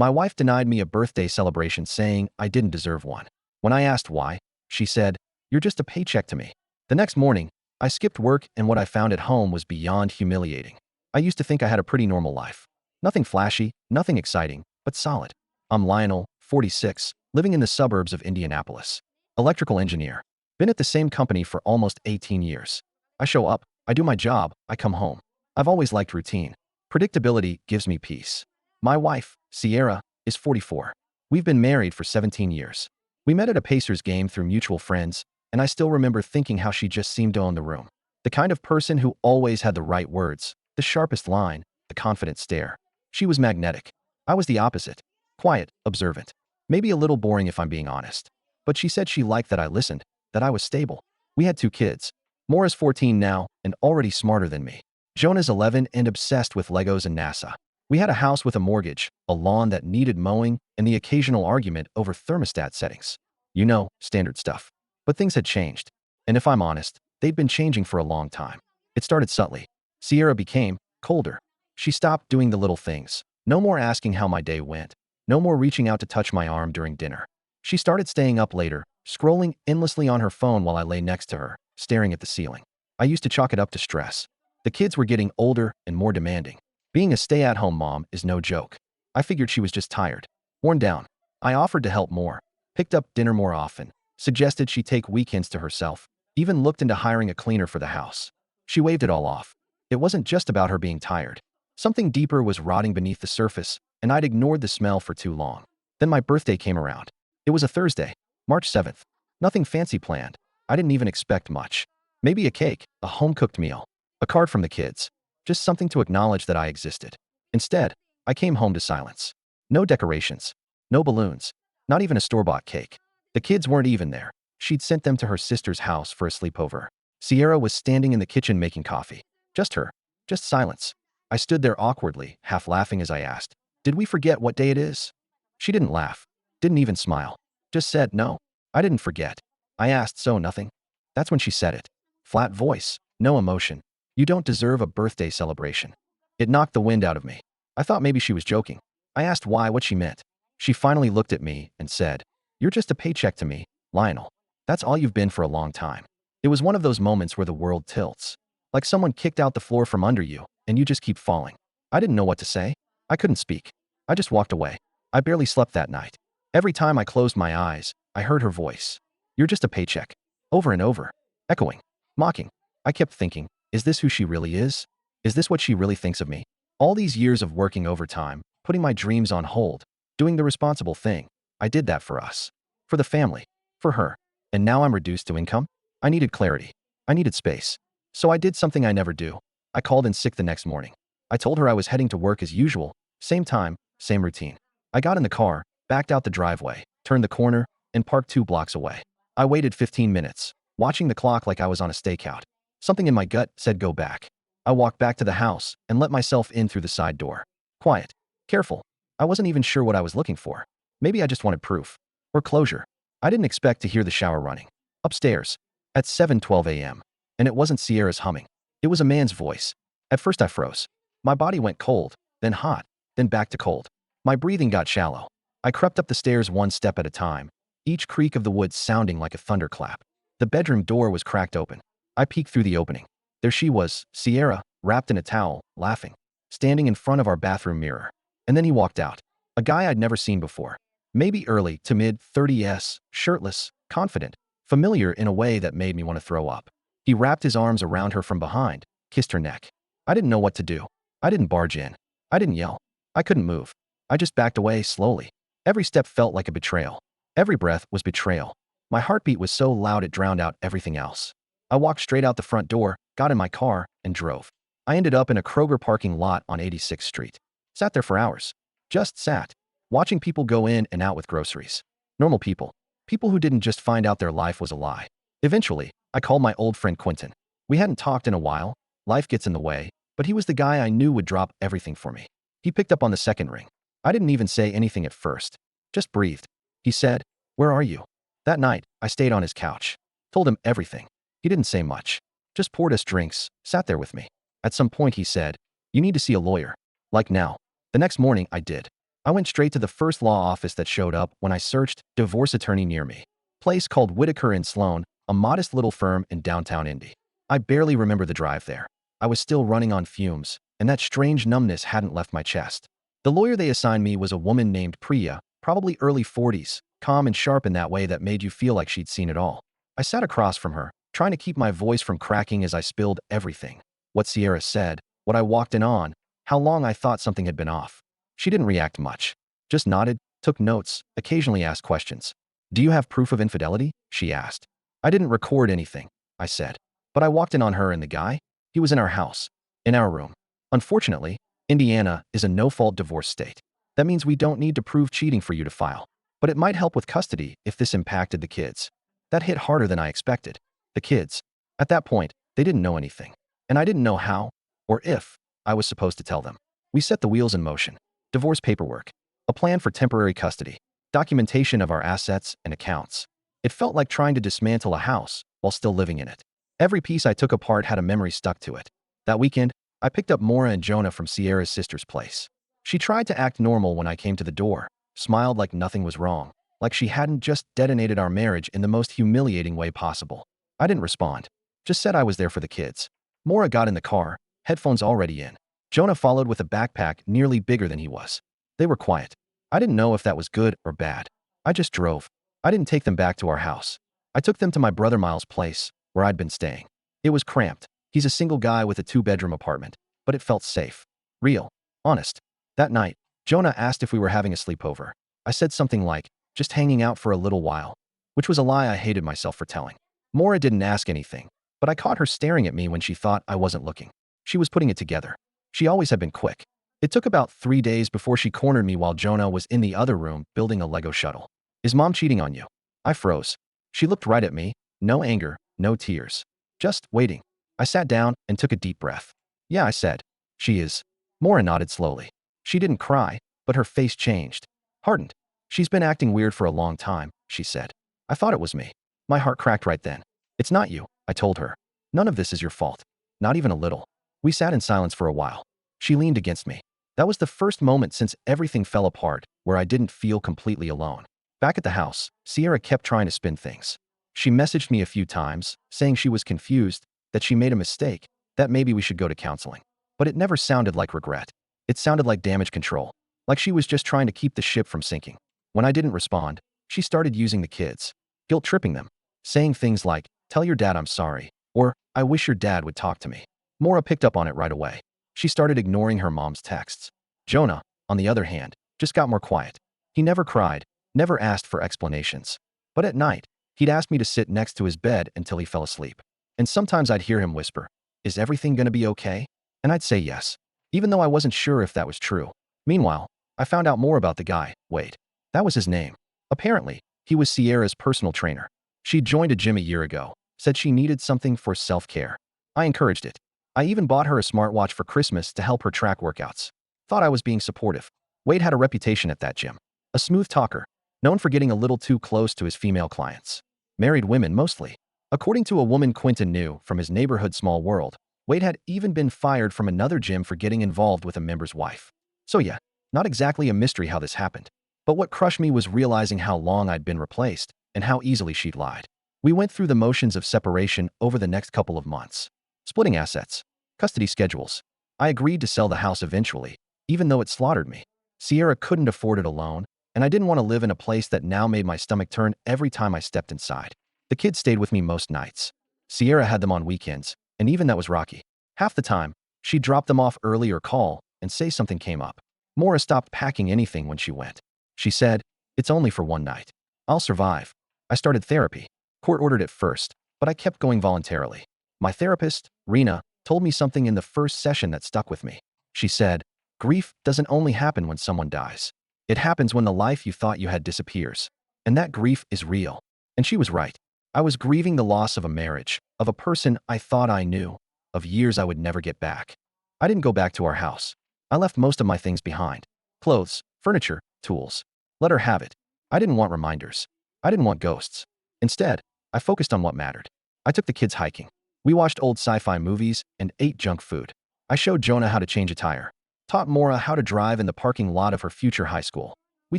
My wife denied me a birthday celebration saying I didn't deserve one. When I asked why, she said, "You're just a paycheck to me." The next morning, I skipped work and what I found at home was beyond humiliating. I used to think I had a pretty normal life. Nothing flashy, nothing exciting, but solid. I'm Lionel, 46, living in the suburbs of Indianapolis. Electrical engineer. Been at the same company for almost 18 years. I show up, I do my job, I come home. I've always liked routine. Predictability gives me peace. My wife, Sierra, is 44. We've been married for 17 years. We met at a Pacers game through mutual friends, and I still remember thinking how she just seemed to own the room. The kind of person who always had the right words, the sharpest line, the confident stare. She was magnetic. I was the opposite. Quiet, observant. Maybe a little boring if I'm being honest. But she said she liked that I listened, that I was stable. We had 2 kids. Maura's 14 now and already smarter than me. Jonah's 11 and obsessed with Legos and NASA. We had a house with a mortgage, a lawn that needed mowing, and the occasional argument over thermostat settings. You know, standard stuff. But things had changed. And if I'm honest, they'd been changing for a long time. It started subtly. Sierra became colder. She stopped doing the little things. No more asking how my day went. No more reaching out to touch my arm during dinner. She started staying up later, scrolling endlessly on her phone while I lay next to her, staring at the ceiling. I used to chalk it up to stress. The kids were getting older and more demanding. Being a stay-at-home mom is no joke. I figured she was just tired, worn down. I offered to help more, picked up dinner more often, suggested she take weekends to herself, even looked into hiring a cleaner for the house. She waved it all off. It wasn't just about her being tired. Something deeper was rotting beneath the surface, and I'd ignored the smell for too long. Then my birthday came around. It was a Thursday, March 7th. Nothing fancy planned. I didn't even expect much. Maybe a cake, a home-cooked meal, a card from the kids. Just something to acknowledge that I existed. Instead, I came home to silence. No decorations. No balloons. Not even a store-bought cake. The kids weren't even there. She'd sent them to her sister's house for a sleepover. Sierra was standing in the kitchen making coffee. Just her. Just silence. I stood there awkwardly, half laughing as I asked, "Did we forget what day it is?" She didn't laugh. Didn't even smile. Just said, "No, I didn't forget." I asked, "So nothing?" That's when she said it. Flat voice. No emotion. "You don't deserve a birthday celebration." It knocked the wind out of me. I thought maybe she was joking. I asked what she meant. She finally looked at me and said, "You're just a paycheck to me, Lionel. That's all you've been for a long time." It was one of those moments where the world tilts. Like someone kicked out the floor from under you, and you just keep falling. I didn't know what to say. I couldn't speak. I just walked away. I barely slept that night. Every time I closed my eyes, I heard her voice. "You're just a paycheck." Over and over. Echoing. Mocking. I kept thinking, is this who she really is? Is this what she really thinks of me? All these years of working overtime, putting my dreams on hold, doing the responsible thing. I did that for us. For the family. For her. And now I'm reduced to income? I needed clarity. I needed space. So I did something I never do. I called in sick the next morning. I told her I was heading to work as usual. Same time, same routine. I got in the car, backed out the driveway, turned the corner, and parked 2 blocks away. I waited 15 minutes, watching the clock like I was on a stakeout. Something in my gut said go back. I walked back to the house and let myself in through the side door. Quiet. Careful. I wasn't even sure what I was looking for. Maybe I just wanted proof. Or closure. I didn't expect to hear the shower running. Upstairs. At 7:12 a.m. And it wasn't Sierra's humming. It was a man's voice. At first I froze. My body went cold, then hot, then back to cold. My breathing got shallow. I crept up the stairs 1 step at a time, each creak of the wood sounding like a thunderclap. The bedroom door was cracked open. I peeked through the opening. There she was, Sierra, wrapped in a towel, laughing, standing in front of our bathroom mirror. And then he walked out. A guy I'd never seen before. Maybe early to mid-30s, shirtless, confident, familiar in a way that made me want to throw up. He wrapped his arms around her from behind, kissed her neck. I didn't know what to do. I didn't barge in. I didn't yell. I couldn't move. I just backed away slowly. Every step felt like a betrayal. Every breath was betrayal. My heartbeat was so loud it drowned out everything else. I walked straight out the front door, got in my car, and drove. I ended up in a Kroger parking lot on 86th Street. Sat there for hours. Just sat. Watching people go in and out with groceries. Normal people. People who didn't just find out their life was a lie. Eventually, I called my old friend Quentin. We hadn't talked in a while. Life gets in the way, but he was the guy I knew would drop everything for me. He picked up on the second ring. I didn't even say anything at first. Just breathed. He said, "Where are you?" That night, I stayed on his couch. Told him everything. He didn't say much. Just poured us drinks, sat there with me. At some point he said, "You need to see a lawyer." Like now. The next morning I did. I went straight to the first law office that showed up when I searched divorce attorney near me. Place called Whitaker and Sloan, a modest little firm in downtown Indy. I barely remember the drive there. I was still running on fumes, and that strange numbness hadn't left my chest. The lawyer they assigned me was a woman named Priya, probably early 40s, calm and sharp in that way that made you feel like she'd seen it all. I sat across from her, trying to keep my voice from cracking as I spilled everything. What Sierra said, what I walked in on, how long I thought something had been off. She didn't react much. Just nodded, took notes, occasionally asked questions. "Do you have proof of infidelity?" she asked. "I didn't record anything," I said. "But I walked in on her and the guy. He was in our house. In our room. Unfortunately, Indiana is a no-fault divorce state. That means we don't need to prove cheating for you to file. But it might help with custody if this impacted the kids." That hit harder than I expected. The kids. At that point, they didn't know anything. And I didn't know how, or if, I was supposed to tell them. We set the wheels in motion. Divorce paperwork. A plan for temporary custody. Documentation of our assets and accounts. It felt like trying to dismantle a house while still living in it. Every piece I took apart had a memory stuck to it. That weekend, I picked up Maura and Jonah from Sierra's sister's place. She tried to act normal when I came to the door, smiled like nothing was wrong, like she hadn't just detonated our marriage in the most humiliating way possible. I didn't respond, just said I was there for the kids. Maura got in the car, headphones already in. Jonah followed with a backpack nearly bigger than he was. They were quiet. I didn't know if that was good or bad. I just drove. I didn't take them back to our house. I took them to my brother Miles' place, where I'd been staying. It was cramped. He's a single guy with a 2-bedroom apartment, but it felt safe. Real. Honest. That night, Jonah asked if we were having a sleepover. I said something like, just hanging out for a little while, which was a lie I hated myself for telling. Maura didn't ask anything, but I caught her staring at me when she thought I wasn't looking. She was putting it together. She always had been quick. It took about 3 days before she cornered me while Jonah was in the other room building a Lego shuttle. "Is mom cheating on you?" I froze. She looked right at me. No anger, no tears. Just waiting. I sat down and took a deep breath. "Yeah," I said. "She is." Maura nodded slowly. She didn't cry, but her face changed. Hardened. "She's been acting weird for a long time," she said. I thought it was me. My heart cracked right then. "It's not you," I told her. "None of this is your fault. Not even a little." We sat in silence for a while. She leaned against me. That was the first moment since everything fell apart where I didn't feel completely alone. Back at the house, Sierra kept trying to spin things. She messaged me a few times, saying she was confused, that she made a mistake, that maybe we should go to counseling. But it never sounded like regret. It sounded like damage control, like she was just trying to keep the ship from sinking. When I didn't respond, she started using the kids, guilt-tripping them, saying things like, "Tell your dad I'm sorry," or "I wish your dad would talk to me." Maura picked up on it right away. She started ignoring her mom's texts. Jonah, on the other hand, just got more quiet. He never cried, never asked for explanations. But at night, he'd ask me to sit next to his bed until he fell asleep. And sometimes I'd hear him whisper, "Is everything gonna be okay?" And I'd say yes, even though I wasn't sure if that was true. Meanwhile, I found out more about the guy. Wade. That was his name. Apparently, he was Sierra's personal trainer. She'd joined a gym a year ago, said she needed something for self-care. I encouraged it. I even bought her a smartwatch for Christmas to help her track workouts. Thought I was being supportive. Wade had a reputation at that gym. A smooth talker, known for getting a little too close to his female clients. Married women mostly. According to a woman Quentin knew from his neighborhood small world, Wade had even been fired from another gym for getting involved with a member's wife. So yeah, not exactly a mystery how this happened. But what crushed me was realizing how long I'd been replaced and how easily she'd lied. We went through the motions of separation over the next couple of months. Splitting assets. Custody schedules. I agreed to sell the house eventually, even though it slaughtered me. Sierra couldn't afford it alone, and I didn't want to live in a place that now made my stomach turn every time I stepped inside. The kids stayed with me most nights. Sierra had them on weekends, and even that was rocky. Half the time, she'd drop them off early or call and say something came up. Maura stopped packing anything when she went. She said, "It's only for one night. I'll survive." I started therapy. Court-ordered at first, but I kept going voluntarily. My therapist, Rena, told me something in the first session that stuck with me. She said, "Grief doesn't only happen when someone dies. It happens when the life you thought you had disappears. And that grief is real." And she was right. I was grieving the loss of a marriage, of a person I thought I knew, of years I would never get back. I didn't go back to our house. I left most of my things behind. Clothes, furniture, tools. Let her have it. I didn't want reminders. I didn't want ghosts. Instead, I focused on what mattered. I took the kids hiking. We watched old sci-fi movies and ate junk food. I showed Jonah how to change a tire. taught Maura how to drive in the parking lot of her future high school. We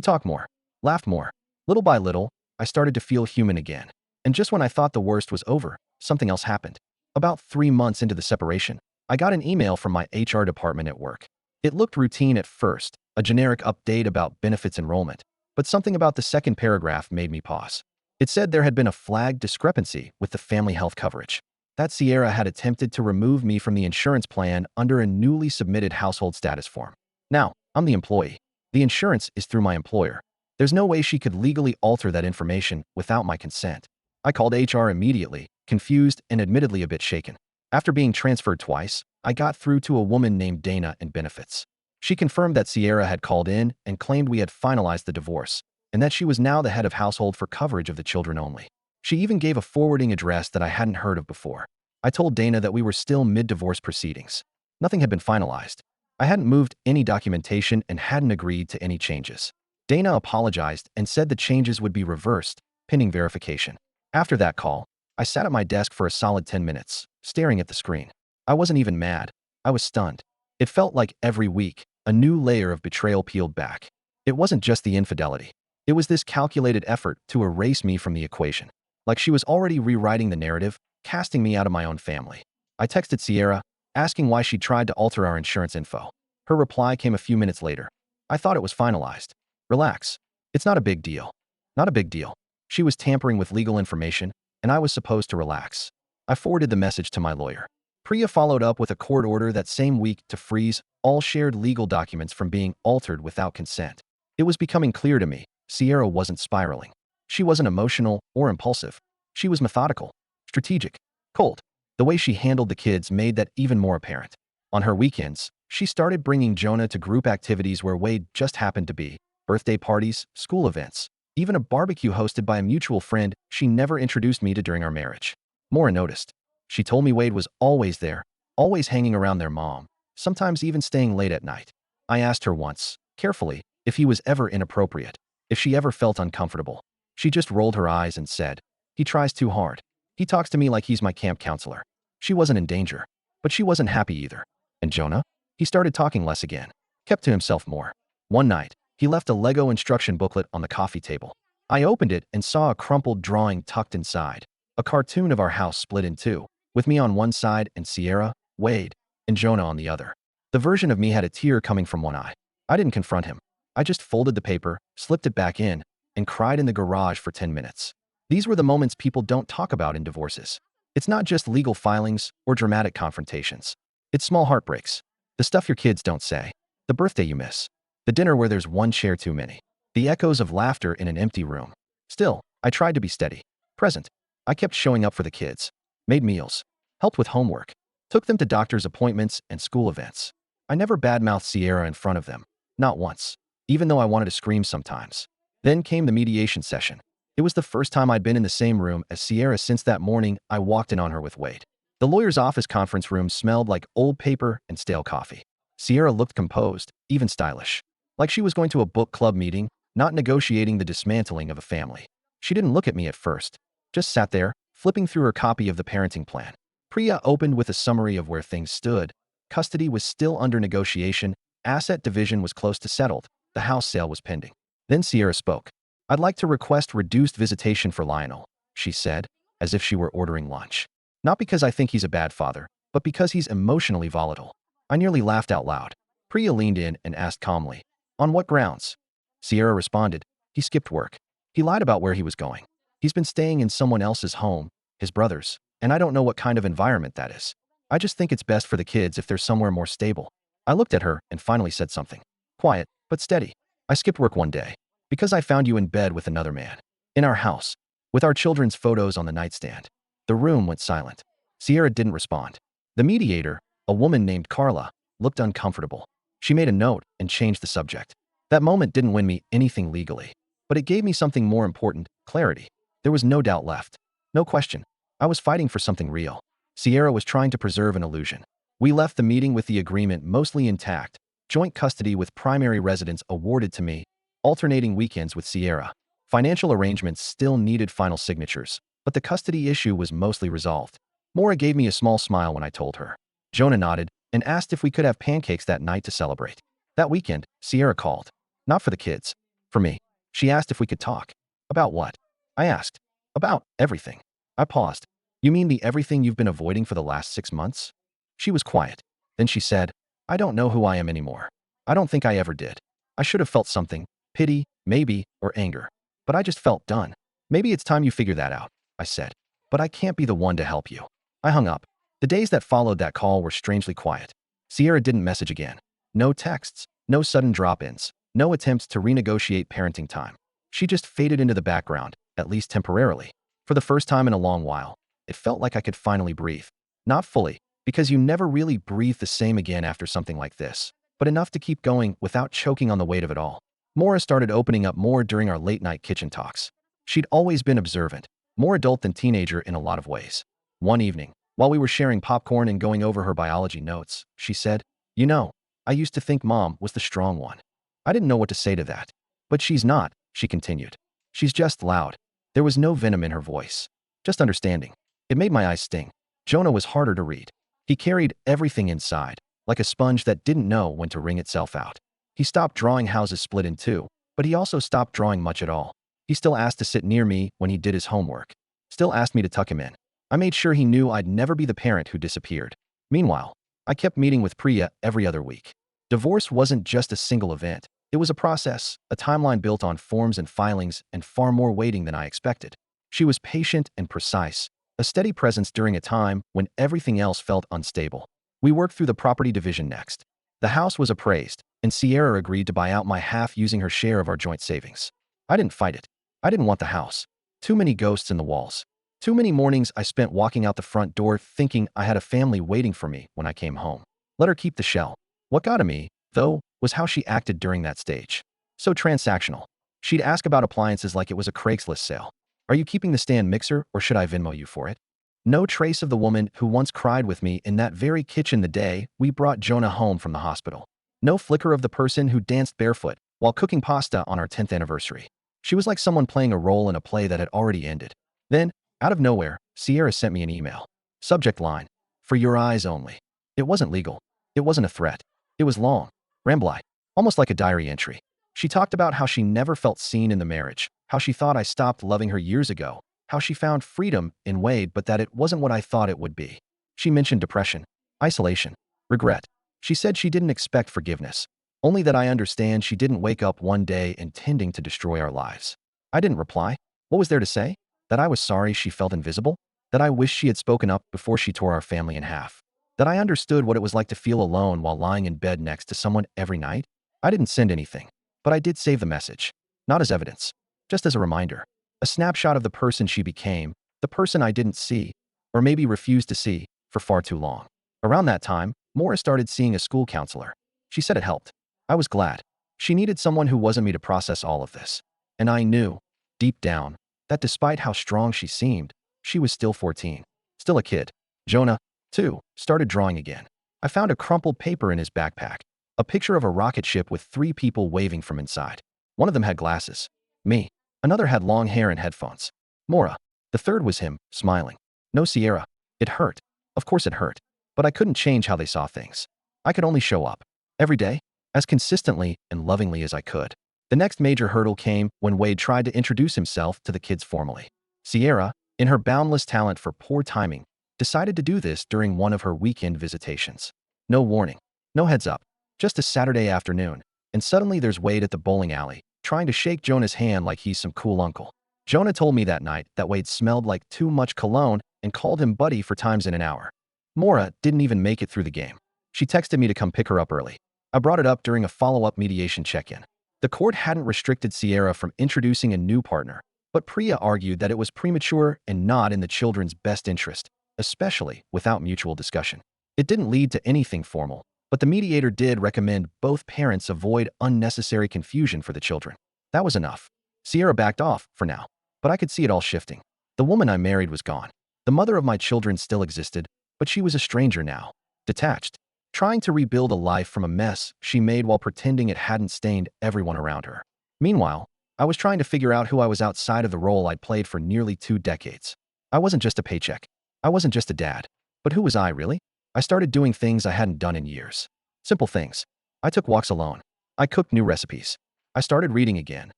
talked more, laughed more. Little by little, I started to feel human again. And just when I thought the worst was over, something else happened. About 3 months into the separation, I got an email from my HR department at work. It looked routine at first, a generic update about benefits enrollment, but something about the second paragraph made me pause. It said there had been a flagged discrepancy with the family health coverage. That Sierra had attempted to remove me from the insurance plan under a newly submitted household status form. Now, I'm the employee. The insurance is through my employer. There's no way she could legally alter that information without my consent. I called HR immediately, confused and admittedly a bit shaken. After being transferred twice, I got through to a woman named Dana in benefits. She confirmed that Sierra had called in and claimed we had finalized the divorce, and that she was now the head of household for coverage of the children only. She even gave a forwarding address that I hadn't heard of before. I told Dana that we were still mid-divorce proceedings. Nothing had been finalized. I hadn't moved any documentation and hadn't agreed to any changes. Dana apologized and said the changes would be reversed, pending verification. After that call, I sat at my desk for a solid 10 minutes, staring at the screen. I wasn't even mad. I was stunned. It felt like every week, a new layer of betrayal peeled back. It wasn't just the infidelity. It was this calculated effort to erase me from the equation. Like she was already rewriting the narrative, casting me out of my own family. I texted Sierra, asking why she tried to alter our insurance info. Her reply came a few minutes later. I thought it was finalized. Relax. It's not a big deal. Not a big deal. She was tampering with legal information, and I was supposed to relax. I forwarded the message to my lawyer. Priya followed up with a court order that same week to freeze all shared legal documents from being altered without consent. It was becoming clear to me, Sierra wasn't spiraling. She wasn't emotional or impulsive. She was methodical, strategic, cold. The way she handled the kids made that even more apparent. On her weekends, she started bringing Jonah to group activities where Wade just happened to be, birthday parties, school events, even a barbecue hosted by a mutual friend she never introduced me to during our marriage. Maura noticed. She told me Wade was always there, always hanging around their mom, sometimes even staying late at night. I asked her once, carefully, if he was ever inappropriate, if she ever felt uncomfortable. She just rolled her eyes and said, "He tries too hard. He talks to me like he's my camp counselor." She wasn't in danger, but she wasn't happy either. And Jonah? He started talking less again, kept to himself more. One night, he left a Lego instruction booklet on the coffee table. I opened it and saw a crumpled drawing tucked inside, a cartoon of our house split in two, with me on one side and Sierra, Wade, and Jonah on the other. The version of me had a tear coming from one eye. I didn't confront him. I just folded the paper, slipped it back in, and cried in the garage for 10 minutes. These were the moments people don't talk about in divorces. It's not just legal filings or dramatic confrontations. It's small heartbreaks. The stuff your kids don't say. The birthday you miss. The dinner where there's one chair too many. The echoes of laughter in an empty room. Still, I tried to be steady, present. I kept showing up for the kids. Made meals. Helped with homework. Took them to doctor's appointments and school events. I never badmouthed Sierra in front of them. Not once. Even though I wanted to scream sometimes. Then came the mediation session. It was the first time I'd been in the same room as Sierra since that morning I walked in on her with Wade. The lawyer's office conference room smelled like old paper and stale coffee. Sierra looked composed, even stylish. Like she was going to a book club meeting, not negotiating the dismantling of a family. She didn't look at me at first. Just sat there, flipping through her copy of the parenting plan. Priya opened with a summary of where things stood. Custody was still under negotiation, asset division was close to settled, the house sale was pending. Then Sierra spoke. "I'd like to request reduced visitation for Lionel," she said, as if she were ordering lunch. "Not because I think he's a bad father, but because he's emotionally volatile." I nearly laughed out loud. Priya leaned in and asked calmly, "On what grounds?" Sierra responded, "He skipped work. He lied about where he was going. He's been staying in someone else's home, his brother's, and I don't know what kind of environment that is. I just think it's best for the kids if they're somewhere more stable." I looked at her and finally said something. Quiet, but steady. "I skipped work one day. Because I found you in bed with another man. In our house. With our children's photos on the nightstand." The room went silent. Sierra didn't respond. The mediator, a woman named Carla, looked uncomfortable. She made a note and changed the subject. That moment didn't win me anything legally. But it gave me something more important, clarity. There was no doubt left. No question. I was fighting for something real. Sierra was trying to preserve an illusion. We left the meeting with the agreement mostly intact. Joint custody with primary residence awarded to me. Alternating weekends with Sierra. Financial arrangements still needed final signatures, but the custody issue was mostly resolved. Maura gave me a small smile when I told her. Jonah nodded, and asked if we could have pancakes that night to celebrate. That weekend, Sierra called. Not for the kids. For me. She asked if we could talk. About what? I asked. About everything. I paused. You mean the everything you've been avoiding for the last 6 months? She was quiet. Then she said, I don't know who I am anymore. I don't think I ever did. I should have felt something. Pity, maybe, or anger. But I just felt done. Maybe it's time you figure that out, I said. But I can't be the one to help you. I hung up. The days that followed that call were strangely quiet. Sierra didn't message again. No texts, no sudden drop-ins, no attempts to renegotiate parenting time. She just faded into the background, at least temporarily. For the first time in a long while, it felt like I could finally breathe. Not fully, because you never really breathe the same again after something like this, but enough to keep going without choking on the weight of it all. Maura started opening up more during our late-night kitchen talks. She'd always been observant, more adult than teenager in a lot of ways. One evening, while we were sharing popcorn and going over her biology notes, she said, You know, I used to think Mom was the strong one. I didn't know what to say to that. But she's not, she continued. She's just loud. There was no venom in her voice. Just understanding. It made my eyes sting. Jonah was harder to read. He carried everything inside, like a sponge that didn't know when to wring itself out. He stopped drawing houses split in two, but he also stopped drawing much at all. He still asked to sit near me when he did his homework. Still asked me to tuck him in. I made sure he knew I'd never be the parent who disappeared. Meanwhile, I kept meeting with Priya every other week. Divorce wasn't just a single event. It was a process, a timeline built on forms and filings, and far more waiting than I expected. She was patient and precise, a steady presence during a time when everything else felt unstable. We worked through the property division next. The house was appraised, and Sierra agreed to buy out my half using her share of our joint savings. I didn't fight it. I didn't want the house. Too many ghosts in the walls. Too many mornings I spent walking out the front door thinking I had a family waiting for me when I came home. Let her keep the shell. What got to me, though, was how she acted during that stage. So transactional. She'd ask about appliances like it was a Craigslist sale. Are you keeping the stand mixer or should I Venmo you for it? No trace of the woman who once cried with me in that very kitchen the day we brought Jonah home from the hospital. No flicker of the person who danced barefoot while cooking pasta on our 10th anniversary. She was like someone playing a role in a play that had already ended. Then, out of nowhere, Sierra sent me an email. Subject line, for your eyes only. It wasn't legal. It wasn't a threat. It was long, rambly, almost like a diary entry. She talked about how she never felt seen in the marriage, how she thought I stopped loving her years ago, how she found freedom in Wade but that it wasn't what I thought it would be. She mentioned depression, isolation, regret. She said she didn't expect forgiveness, only that I understand she didn't wake up one day intending to destroy our lives. I didn't reply. What was there to say? That I was sorry she felt invisible? That I wished she had spoken up before she tore our family in half? That I understood what it was like to feel alone while lying in bed next to someone every night? I didn't send anything, but I did save the message. Not as evidence, just as a reminder. A snapshot of the person she became, the person I didn't see, or maybe refused to see, for far too long. Around that time, Maura started seeing a school counselor. She said it helped. I was glad. She needed someone who wasn't me to process all of this. And I knew, deep down, that despite how strong she seemed, she was still 14. Still a kid. Jonah, too, started drawing again. I found a crumpled paper in his backpack. A picture of a rocket ship with 3 people waving from inside. One of them had glasses. Me. Another had long hair and headphones. Maura. The third was him, smiling. No Sierra. It hurt. Of course it hurt. But I couldn't change how they saw things. I could only show up. Every day. As consistently and lovingly as I could. The next major hurdle came when Wade tried to introduce himself to the kids formally. Sierra, in her boundless talent for poor timing, decided to do this during one of her weekend visitations. No warning. No heads up. Just a Saturday afternoon. And suddenly there's Wade at the bowling alley, trying to shake Jonah's hand like he's some cool uncle. Jonah told me that night that Wade smelled like too much cologne and called him buddy for times in an hour. Maura didn't even make it through the game. She texted me to come pick her up early. I brought it up during a follow-up mediation check-in. The court hadn't restricted Sierra from introducing a new partner, but Priya argued that it was premature and not in the children's best interest, especially without mutual discussion. It didn't lead to anything formal, but the mediator did recommend both parents avoid unnecessary confusion for the children. That was enough. Sierra backed off, for now, but I could see it all shifting. The woman I married was gone. The mother of my children still existed, but she was a stranger now, detached, trying to rebuild a life from a mess she made while pretending it hadn't stained everyone around her. Meanwhile, I was trying to figure out who I was outside of the role I'd played for nearly 2 decades. I wasn't just a paycheck. I wasn't just a dad. But who was I, really? I started doing things I hadn't done in years. Simple things. I took walks alone. I cooked new recipes. I started reading again.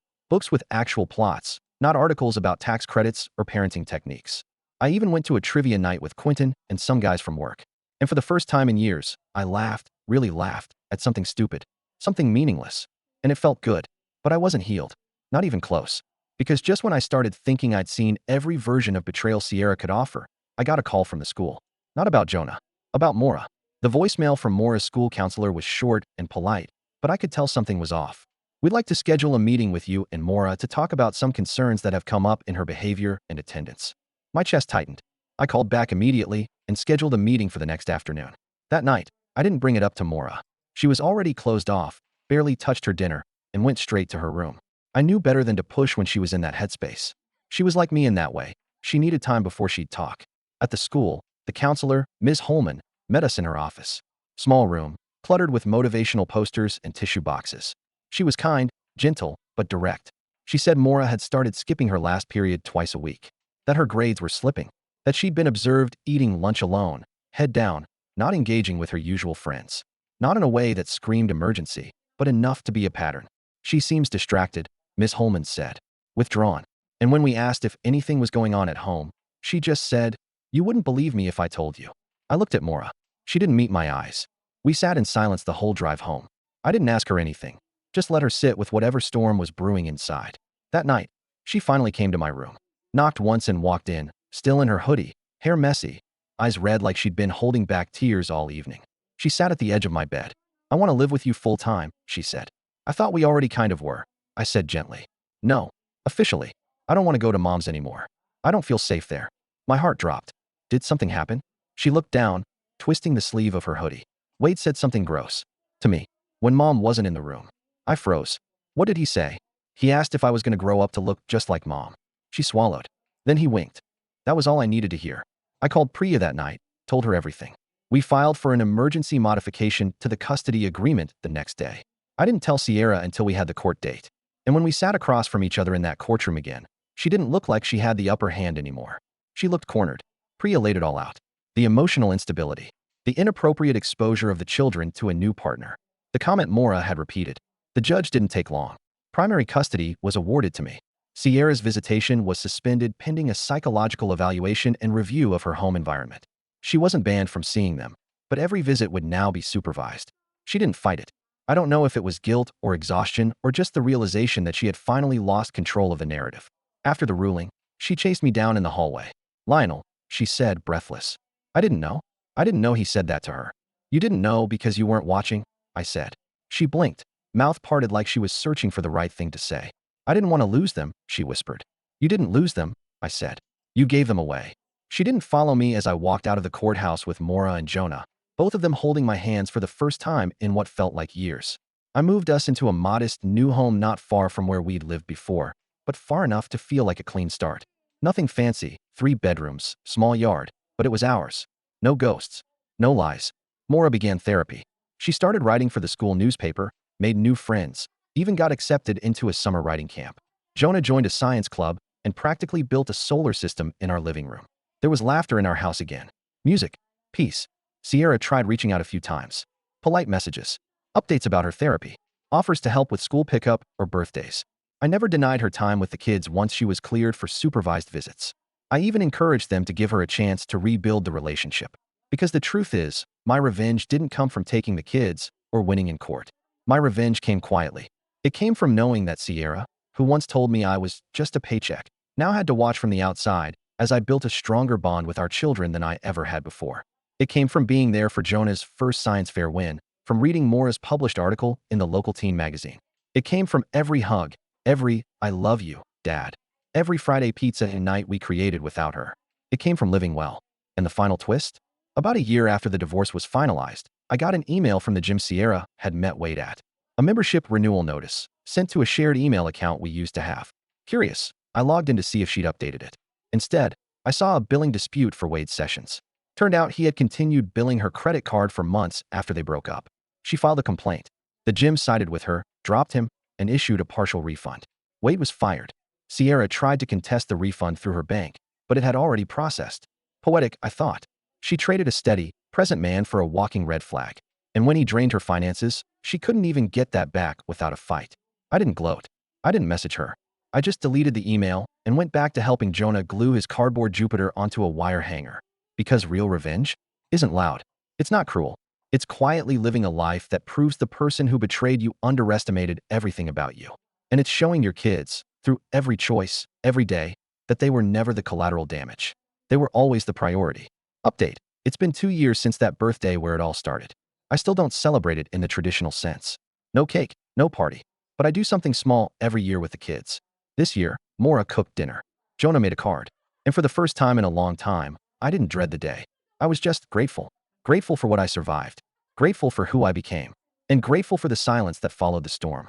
Books with actual plots, not articles about tax credits or parenting techniques. I even went to a trivia night with Quentin and some guys from work. And for the first time in years, I laughed, really laughed, at something stupid, something meaningless. And it felt good. But I wasn't healed. Not even close. Because just when I started thinking I'd seen every version of betrayal Sierra could offer, I got a call from the school. Not about Jonah. About Mora. The voicemail from Mora's school counselor was short and polite, but I could tell something was off. We'd like to schedule a meeting with you and Mora to talk about some concerns that have come up in her behavior and attendance. My chest tightened. I called back immediately and scheduled a meeting for the next afternoon. That night, I didn't bring it up to Mora. She was already closed off, barely touched her dinner, and went straight to her room. I knew better than to push when she was in that headspace. She was like me in that way. She needed time before she'd talk. At the school, the counselor, Ms. Holman, met us in her office. Small room, cluttered with motivational posters and tissue boxes. She was kind, gentle, but direct. She said Mora had started skipping her last period twice a week, that her grades were slipping, that she'd been observed eating lunch alone, head down, not engaging with her usual friends. Not in a way that screamed emergency, but enough to be a pattern. She seems distracted, Miss Holman said. Withdrawn. And when we asked if anything was going on at home, she just said, "You wouldn't believe me if I told you." I looked at Mora. She didn't meet my eyes. We sat in silence the whole drive home. I didn't ask her anything. Just let her sit with whatever storm was brewing inside. That night, she finally came to my room. Knocked once and walked in, still in her hoodie, hair messy, eyes red like she'd been holding back tears all evening. She sat at the edge of my bed. "I want to live with you full time," she said. "I thought we already kind of were," I said gently. "No, officially. I don't want to go to Mom's anymore. I don't feel safe there." My heart dropped. Did something happen? She looked down, twisting the sleeve of her hoodie. Wade said something gross. To me. When Mom wasn't in the room. I froze. What did he say? He asked if I was going to grow up to look just like Mom. She swallowed. Then he winked. That was all I needed to hear. I called Priya that night, told her everything. We filed for an emergency modification to the custody agreement the next day. I didn't tell Sierra until we had the court date. And when we sat across from each other in that courtroom again, she didn't look like she had the upper hand anymore. She looked cornered. Priya laid it all out. The emotional instability. The inappropriate exposure of the children to a new partner. The comment Mora had repeated. The judge didn't take long. Primary custody was awarded to me. Sierra's visitation was suspended pending a psychological evaluation and review of her home environment. She wasn't banned from seeing them, but every visit would now be supervised. She didn't fight it. I don't know if it was guilt or exhaustion or just the realization that she had finally lost control of the narrative. After the ruling, she chased me down in the hallway. "Lionel," she said, breathless. I didn't know. I didn't know he said that to her. "You didn't know because you weren't watching?" I said. She blinked, mouth parted like she was searching for the right thing to say. "I didn't want to lose them," she whispered. "You didn't lose them," I said. "You gave them away." She didn't follow me as I walked out of the courthouse with Mora and Jonah, both of them holding my hands for the first time in what felt like years. I moved us into a modest new home not far from where we'd lived before, but far enough to feel like a clean start. Nothing fancy, 3 bedrooms, small yard, but it was ours. No ghosts. No lies. Mora began therapy. She started writing for the school newspaper, made new friends, even got accepted into a summer writing camp. Jonah joined a science club and practically built a solar system in our living room. There was laughter in our house again. Music. Peace. Sierra tried reaching out a few times. Polite messages. Updates about her therapy. Offers to help with school pickup or birthdays. I never denied her time with the kids once she was cleared for supervised visits. I even encouraged them to give her a chance to rebuild the relationship. Because the truth is, my revenge didn't come from taking the kids or winning in court. My revenge came quietly. It came from knowing that Sierra, who once told me I was just a paycheck, now had to watch from the outside as I built a stronger bond with our children than I ever had before. It came from being there for Jonah's first science fair win, from reading Mora's published article in the local teen magazine. It came from every hug, every "I love you, Dad," every Friday pizza and night we created without her. It came from living well. And the final twist? About a year after the divorce was finalized, I got an email from the gym Sierra had met Wade at. A membership renewal notice, sent to a shared email account we used to have. Curious, I logged in to see if she'd updated it. Instead, I saw a billing dispute for Wade's sessions. Turned out he had continued billing her credit card for months after they broke up. She filed a complaint. The gym sided with her, dropped him, and issued a partial refund. Wade was fired. Sierra tried to contest the refund through her bank, but it had already processed. Poetic, I thought. She traded a steady, present man for a walking red flag. And when he drained her finances, she couldn't even get that back without a fight. I didn't gloat. I didn't message her. I just deleted the email and went back to helping Jonah glue his cardboard Jupiter onto a wire hanger. Because real revenge isn't loud. It's not cruel. It's quietly living a life that proves the person who betrayed you underestimated everything about you. And it's showing your kids, through every choice, every day, that they were never the collateral damage. They were always the priority. Update. It's been 2 years since that birthday where it all started. I still don't celebrate it in the traditional sense. No cake, no party. But I do something small every year with the kids. This year, Maura cooked dinner. Jonah made a card. And for the first time in a long time, I didn't dread the day. I was just grateful. Grateful for what I survived. Grateful for who I became. And grateful for the silence that followed the storm.